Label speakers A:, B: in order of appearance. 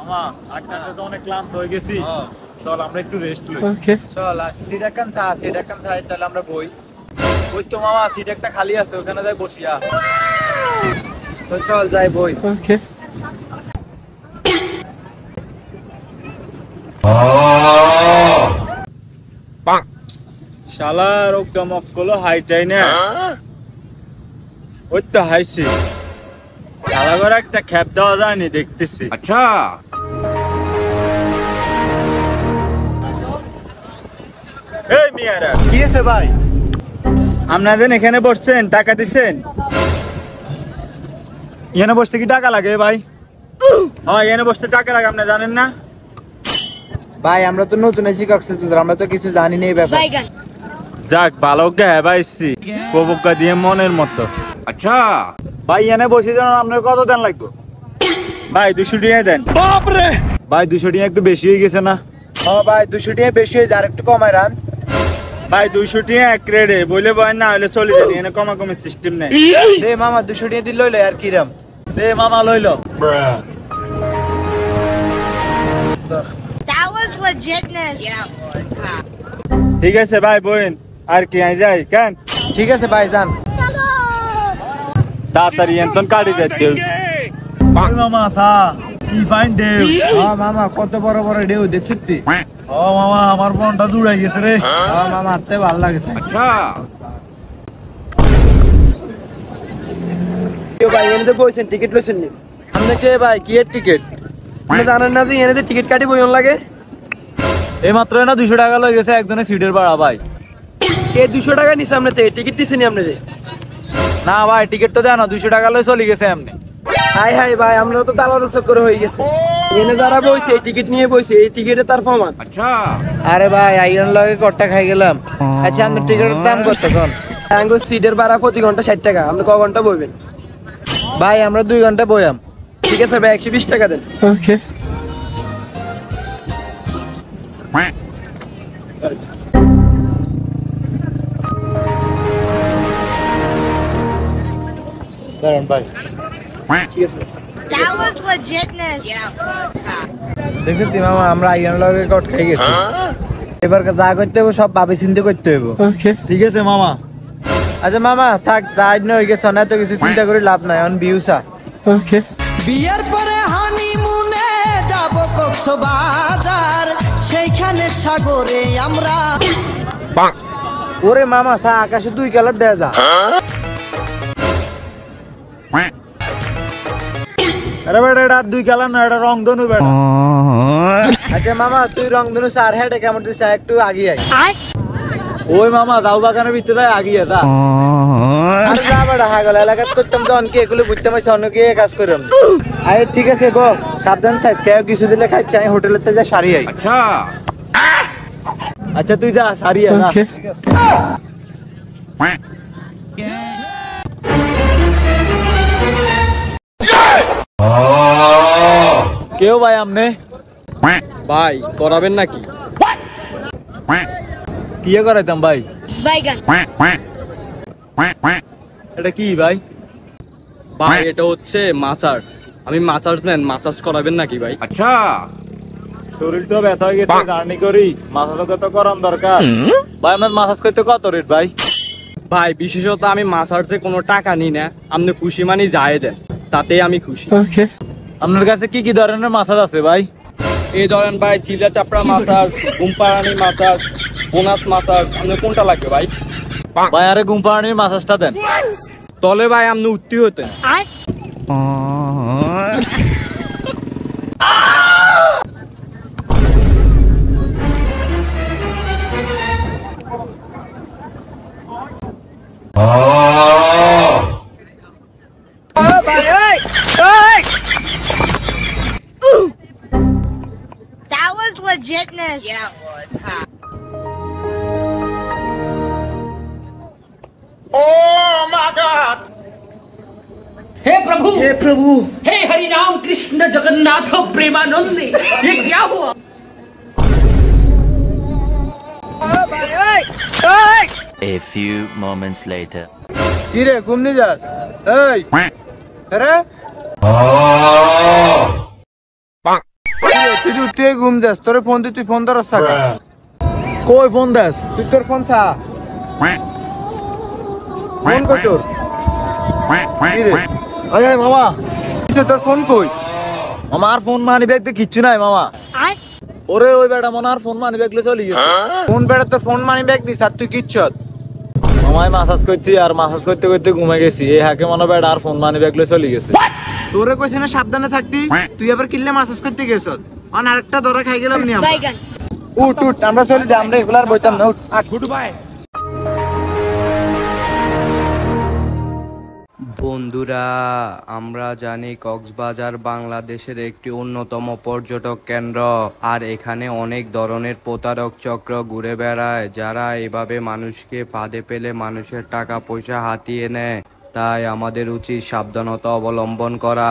A: মামা আটটাতে তো অনেক ক্লান্ত হয়ে গেছি। চল আমরা একটু রেস্ট লই।
B: ওকে
C: চল সিট একখান তাহলে আমরা বই।
A: ওই তো মামা সিট একটা খালি আছে, ওখানে যাই বসিয়া।
C: তো চল যাই বই।
B: ওকে
A: শালার ওটা মক্কলো হাইটাই না। ওই তো হাইছি। শালা করে একটা খ্যাপ দেওয়া যায়নি দেখতেছি।
D: अच्छा
A: এই মিয়ারা
C: কি আছে ভাই?
A: আপনাদের এখানে বসছেন, টাকা দিচ্ছেন? এখানে বসতে কি টাকা লাগে ভাই? হ্যাঁ এখানে বসতে টাকা লাগে, আপনি জানেন না?
C: ভাই আমরা তো নতুন এসি কক্সবাজার, আমরা তো কিছু জানি না এই ব্যাপারে।
A: যাক ভালো ভাইছি কবুকা দিয়ে মনের মতো।
D: अच्छा
A: ভাই এনে বসে দেন, আপনার কত দেন লাগবে? ভাই 200 টাকা দেন। বাপরে ভাই 200 টাকা একটু বেশি হয়ে গেছে না?
C: ও ভাই 200 টাকা বেশি হয়ে যায়, আর একটু কমায় রান।
A: ভাই 200 টাকা এক রেডে বলে ভাই, না হলে চলে যাবে, এনে কমাকমি সিস্টেম নেই।
C: দে মামা 200 টাকা দিল লইলে আর কিরাম।
A: দে মামা লইল।
E: That was legitness. Yeah,
A: ঠিক আছে ভাই বইন, আর কি আই যাই কেন?
C: ঠিক আছে ভাই যান।
A: তাড়াতাড়ি এনতন কাটি যাচ্ছে। ওই মামা সা কি ফাইন ডেউ।
C: হ্যাঁ মামা কত বড় বড় ঢেউ দেখছিস তুই?
A: ও মামা আমার মনটা জুড়াই গেছে রে।
C: হ্যাঁ মামা আতে ভালো লাগছে।
D: अच्छा
B: কেউ ভাই এনে তো বইছেন টিকিট লইছেন নি?
C: আপনি কে ভাই কি এর টিকিট?
B: আপনি জানেন না যে এনে টিকিট কাটি বইন লাগে?
A: এই মাত্র না 200 টাকা লই গেছে একজনের সিটের ভাড়া ভাই।
B: কে 200 টাকা নিছে আপনি? টিকিট দিছেন নি আপনি?
A: না ভাই টিকিট তো দেন না, 200 টাকা লই চলে গেছে এমনি।
B: হাই হাই ভাই আমরা তো দালালের চক্কর হয়ে গেছে। এনে যারা বইছে এই টিকিট নিয়ে বইছে, এই টিকিটে তার প্রমাণ।
D: अच्छा
C: আরে ভাই আইরন লগে কট্টা খাই গেলাম। আচ্ছা আপনার টিকিটের দাম কত কোন?
B: আঙ্গো সিটের ভাড়া প্রতি ঘন্টা 60 টাকা। আপনি ক ঘন্টা বইবেন?
C: ভাই আমরা 2 ঘন্টা বইয়াম।
B: ঠিক আছে ভাই 120 টাকা দেন।
C: ওকে দাঁড়ান ভাই।
B: ঠিক আছে
E: That was legitness. Yeah.
C: দেখছিস তুই মামা আমরা আইরন লগে কট খাই গেছি। এবার যা করতে হবে সব ভাবি চিন্তা করতে হবে।
B: ওকে
A: ঠিক আছে মামা।
C: আচ্ছা মামা থাক, যাই না হয়ে গেছে, না তো কিছু চিন্তা করে লাভ নাই, অন বিউসা।
B: ওকে
F: বিয়ের পরে হানিমুনে যাব কক্সবাজার, সেইখানে সাগরে আমরা।
C: ওরে মামা সা আকাশে 2 কালার দেয়া যা।
A: আরে বেটা এটা 2 কালার না, এটা রং ধনু বেটা।
C: আচ্ছা মামা তুই রংধনু সার হেডে কেমন তুই একটু আগে আই।
A: ওই মামা যাও বাগানের ভিতরে যায় আগিয়ে যা।
C: আর যা বেটা হাগল এলাকাত করতাম তো অনকে এগুলো বুঝতে পারছি, অন্যকে কাজ করাম। আরে ঠিক আছে গো, সাবধান থাক, কেউ কিছু দিলে খাইছি, আমি হোটেলেতে যা সারি আই।
D: अच्छा
A: আচ্ছা তুই যা সারিয়ে যা। কেউ ভাই আমনে
B: ভাই করাবেন নাকি?
A: কি করাইতাম ভাই?
E: Baigan.
A: এটা কি ভাই?
B: ভাই এটা হচ্ছে মাসাজ। আমি মাসাজ ম্যান, মাসাজ করাবেন নাকি ভাই?
D: अच्छा
A: শরীর তো ব্যথা হয়ে গেছে, জার্নি করি, মাসাজ তো করার দরকার ভাই। আপনার মাসাজ করতে কত রেট ভাই?
B: ভাই বিশেষত আমি মাসাজে কোনো টাকা নিই না, আপনি খুশি মানি যায় দেন, তাতেই আমি খুশি।
A: আপনার কাছে কি কি ধরনের মাসাজ আছে ভাই?
B: এই ধরেন ভাই চিলা চাপড়া মাসাজ, ঘুমপাড়ানি মাসাজ, বোনাস মাসাজ, আপনি কোনটা লাগবে ভাই?
A: ভাই আরে গুম্পানির মাসাজটা দেন।
B: তলে ভাই আপনি উত্তি হতেন।
E: That was legitness. Yeah, it was. Huh?
F: हे प्रभु हे हरि राम कृष्ण जगन्नाथ प्रेमानंद, ये क्या हुआ?
G: A few moments later.
C: কি রে ঘুমনি যাস? এই আরে তুই ঘুম যাস, তোর ফোন দিয়ে তুই ফোন ধরস সাকা।
A: কই ফোন দাস?
C: তুই তোর ফোন চা। ফোন কই তোর? কি রে?
A: আরে মামা,
C: তোর ফোন কই?
A: মামা আর ফোন মানি ব্যাগ কিচ্ছু নাই মামা। ওরে ওই বেটা মনে আর ফোন মানি ব্যাগ চলে গেছে।
C: ফোন বেড়া তোর ফোন মানি ব্যাগ দিস আর তুই কিচ্ছত।
A: মামাই মাসাজ করছি আর মাসাজ করতে করতে ঘুমে গেছি, এই হাকে মনে বেটা আর ফোন মানি ব্যাগ চলে গেছে।
C: তোরে কইছে না সাবধানে থাকতি, তুই আবার কিল্লে মাসাজ করতে গেছত। আর আরেকটা ধরা খাই গেলাম নি আমরা।
E: Baigan.
C: উঠ উঠ, আমরা চলে যাই, আমরা এগুলার বইতাম না। উঠ আট গুড বাই।
B: বন্ধুরা, আমরা জানি কক্সবাজার বাংলাদেশের একটি অন্যতম পর্যটক কেন্দ্র, আর এখানে অনেক ধরনের প্রতারক চক্র ঘুরে বেড়ায়, যারা এভাবে মানুষকে ফাঁদে পেলে মানুষের টাকা পয়সা হাতিয়ে নেয়। তাই আমাদের উচিত সাবধানতা অবলম্বন করা।